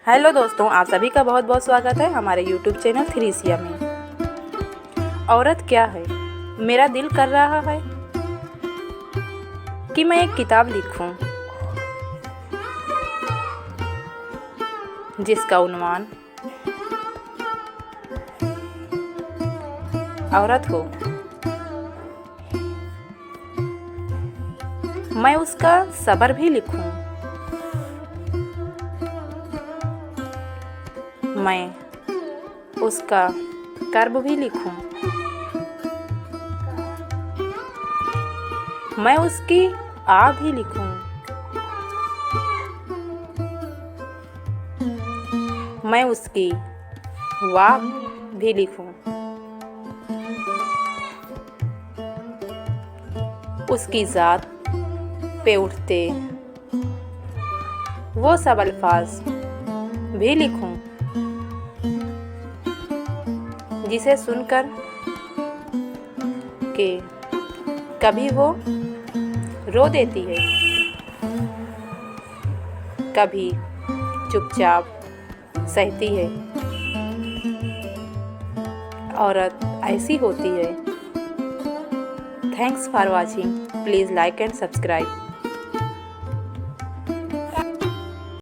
Hello दोस्तों, आप सभी का बहुत बहुत स्वागत है हमारे यूट्यूब चैनल थ्रीसिया में। औरत क्या है? मेरा दिल कर रहा है कि मैं एक किताब लिखूं जिसका उन्वान औरत हो। मैं उसका सब्र भी लिखूं, मैं उसका कर्ब भी लिखूं, मैं उसकी आ भी लिखूं, मैं उसकी वाह भी लिखूं, उसकी ज़ात पे उठते वो सब अल्फाज भी लिखूं जिसे सुनकर के कभी वो रो देती है, कभी चुपचाप सहती है। औरत ऐसी होती है। Thanks for watching. Please like and subscribe.